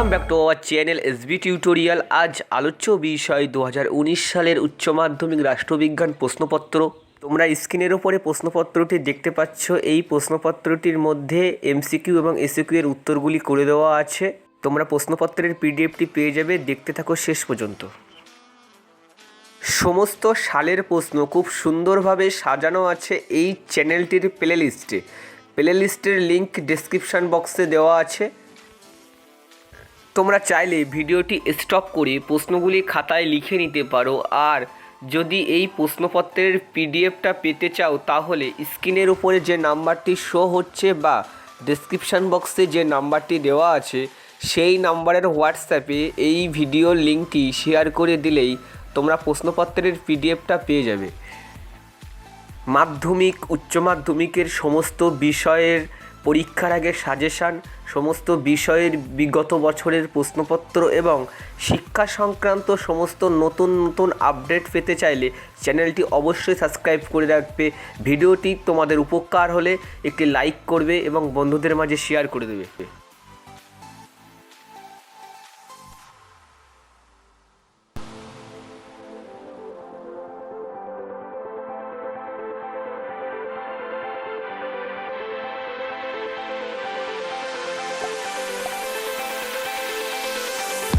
Welcome back to our channel SB tutorial. আজ আলোচ্য বিষয় 2019 সালের উচ্চ মাধ্যমিক রাষ্ট্রবিজ্ঞান প্রশ্নপত্র। তোমরা স্ক্রিনের ওপরে প্রশ্নপত্রটি দেখতে পাচ্ছ। এই প্রশ্নপত্রটির মধ্যে এমসিকিউ এবং এসিকিউ এর উত্তরগুলি করে দেওয়া আছে। তোমরা প্রশ্নপত্রের পিডিএফটি পেয়ে যাবে, দেখতে থাকো শেষ পর্যন্ত। সমস্ত সালের প্রশ্ন খুব সুন্দরভাবে সাজানো আছে এই চ্যানেলটির প্লেলিস্টে। প্লেলিস্টের লিঙ্ক ডেসক্রিপশান বক্সে দেওয়া আছে। তোমরা চাইলে ভিডিওটি স্টপ করে প্রশ্নগুলি খাতায় লিখে নিতে পারো। আর যদি এই প্রশ্নপত্রের পিডিএফটা পেতে চাও তাহলে স্ক্রিনের উপরে যে নাম্বারটি শো হচ্ছে বা ডেসক্রিপশান বক্সে যে নাম্বারটি দেওয়া আছে সেই নাম্বারের হোয়াটসঅ্যাপে এই ভিডিওর লিঙ্কটি শেয়ার করে দিলেই তোমরা প্রশ্নপত্রের পিডিএফটা পেয়ে যাবে। মাধ্যমিক উচ্চ মাধ্যমিকের সমস্ত বিষয়ের পরীক্ষার আগে সাজেশান, সমস্ত বিষয়ের বিগত বছরের প্রশ্নপত্র এবং শিক্ষা সংক্রান্ত সমস্ত নতুন নতুন আপডেট পেতে চাইলে চ্যানেলটি অবশ্যই সাবস্ক্রাইব করে রাখবে। ভিডিওটি তোমাদের উপকার হলে একটি লাইক করবে এবং বন্ধুদের মাঝে শেয়ার করে দেবে।